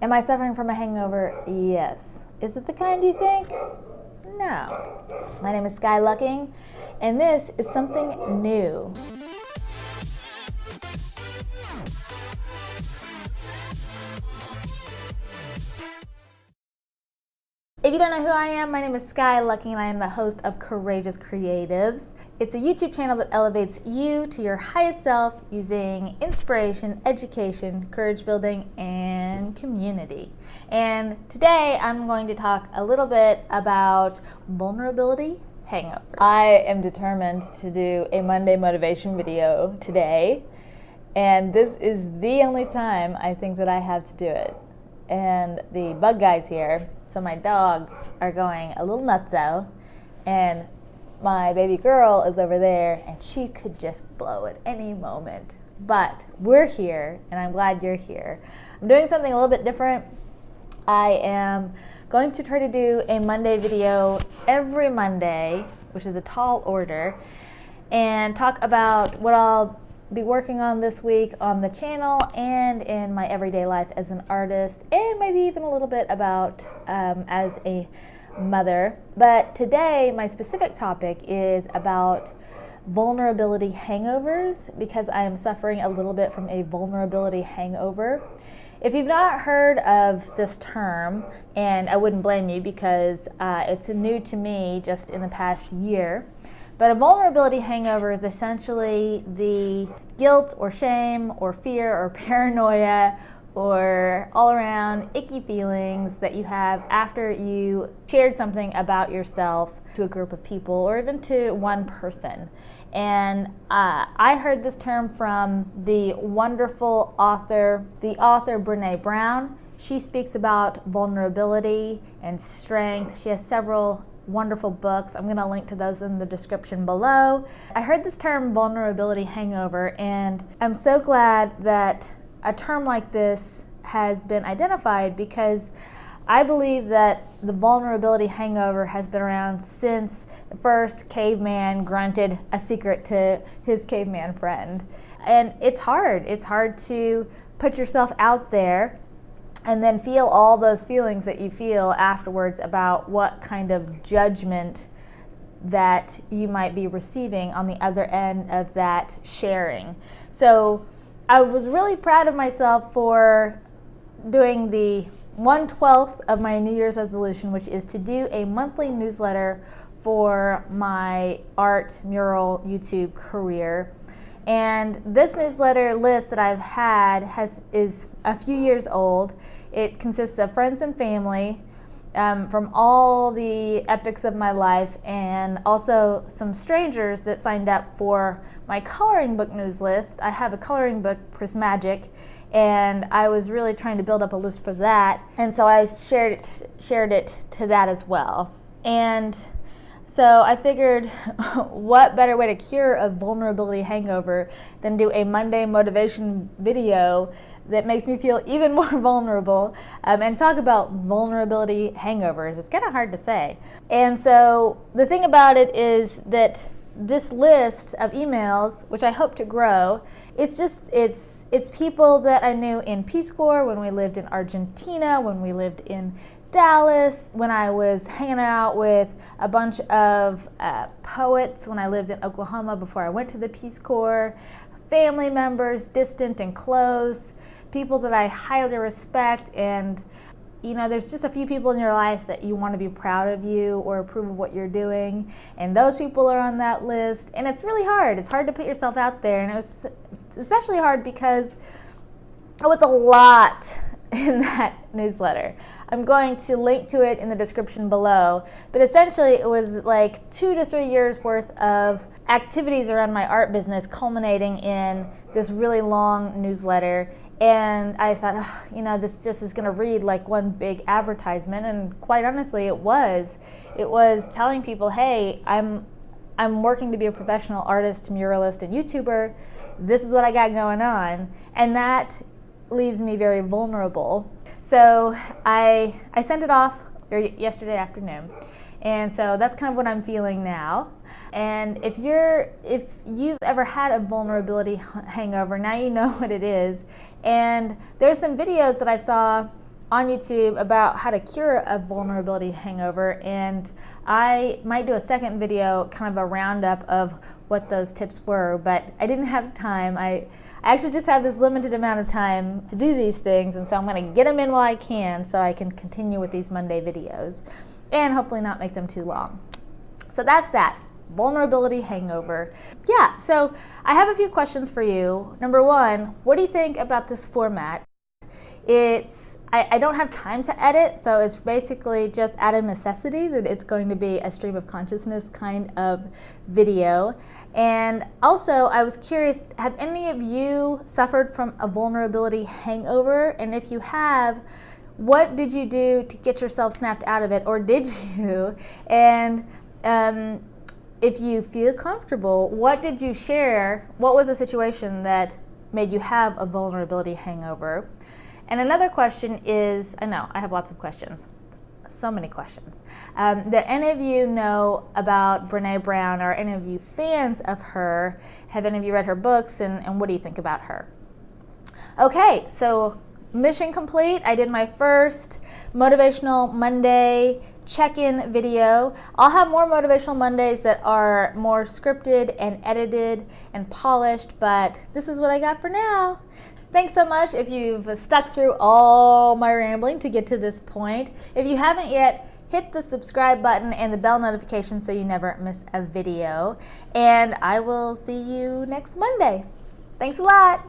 Am I suffering from a hangover? Yes. Is it the kind you think? No. My name is Sky Lucking, and this is something new. If you don't know who I am, my name is Sky Lucking, and I am the host of Courageous Creatives. It's a YouTube channel that elevates you to your highest self using inspiration, education, courage building, and community. And today I'm going to talk a little bit about vulnerability hangovers. I am determined to do a Monday motivation video today, and this is the only time I think that I have to do it. And the bug guy's here, so my dogs are going a little nutso, and my baby girl is over there, and she could just blow at any moment. But we're here, and I'm glad you're here. I'm doing something a little bit different. I am going to try to do a Monday video every Monday, which is a tall order, and talk about what I'll be working on this week on the channel and in my everyday life as an artist, and maybe even a little bit about as a mother. But today my specific topic is about vulnerability hangovers, because I am suffering a little bit from a vulnerability hangover. If you've not heard of this term, and I wouldn't blame you because it's new to me just in the past year, but a vulnerability hangover is essentially the guilt or shame or fear or paranoia or all around icky feelings that you have after you shared something about yourself to a group of people or even to one person. And I heard this term from the wonderful author Brene Brown. She speaks about vulnerability and strength. She has several wonderful books. I'm going to link to those in the description below. I heard this term vulnerability hangover, and I'm so glad that a term like this has been identified, because I believe that the vulnerability hangover has been around since the first caveman grunted a secret to his caveman friend. And it's hard. It's hard to put yourself out there and then feel all those feelings that you feel afterwards about what kind of judgment that you might be receiving on the other end of that sharing. So I was really proud of myself for doing the 1/12 of my New Year's resolution, which is to do a monthly newsletter for my art mural YouTube career. And this newsletter list that I've had is a few years old. It consists of friends and family from all the epics of my life, and also some strangers that signed up for my coloring book news list. I have a coloring book, Prismagic, and I was really trying to build up a list for that, and so I shared it to that as well. And so I figured, what better way to cure a vulnerability hangover than do a Monday motivation video that makes me feel even more vulnerable, and talk about vulnerability hangovers. It's kind of hard to say. And so the thing about it is that this list of emails, which I hope to grow, it's people that I knew in Peace Corps, when we lived in Argentina, when we lived in Dallas, when I was hanging out with a bunch of poets when I lived in Oklahoma before I went to the Peace Corps, family members, distant and close, people that I highly respect. And there's just a few people in your life that you want to be proud of you or approve of what you're doing, and those people are on that list. And it's really hard. It's hard to put yourself out there, and it was especially hard because it was a lot in that newsletter. I'm going to link to it in the description below, but essentially it was like 2 to 3 years worth of activities around my art business culminating in this really long newsletter. And I thought, this just is going to read like one big advertisement, and quite honestly it was telling people, hey, I'm working to be a professional artist, muralist, and YouTuber. This is what I got going on, and that leaves me very vulnerable. So I sent it off yesterday afternoon, and so that's kind of what I'm feeling now. And if you've ever had a vulnerability hangover, now you know what it is. And there's some videos that I saw on YouTube about how to cure a vulnerability hangover, and I might do a second video, kind of a roundup of what those tips were, but I didn't have time. I actually just have this limited amount of time to do these things, and so I'm going to get them in while I can so I can continue with these Monday videos and hopefully not make them too long. So that's that. Vulnerability hangover. Yeah, so I have a few questions for you. Number one, what do you think about this format? I don't have time to edit, so it's basically just out of necessity that it's going to be a stream of consciousness kind of video. And also, I was curious, have any of you suffered from a vulnerability hangover? And if you have, what did you do to get yourself snapped out of it, or did you? And if you feel comfortable, what did you share? What was the situation that made you have a vulnerability hangover? And another question is, I know, I have lots of questions, so many questions. That any of you know about Brene Brown, or any of you fans of her? Have any of you read her books, and what do you think about her? Okay, so mission complete. I did my first Motivational Monday check-in video. I'll have more Motivational Mondays that are more scripted and edited and polished, but this is what I got for now. Thanks so much if you've stuck through all my rambling to get to this point. If you haven't yet, hit the subscribe button and the bell notification so you never miss a video. And I will see you next Monday. Thanks a lot.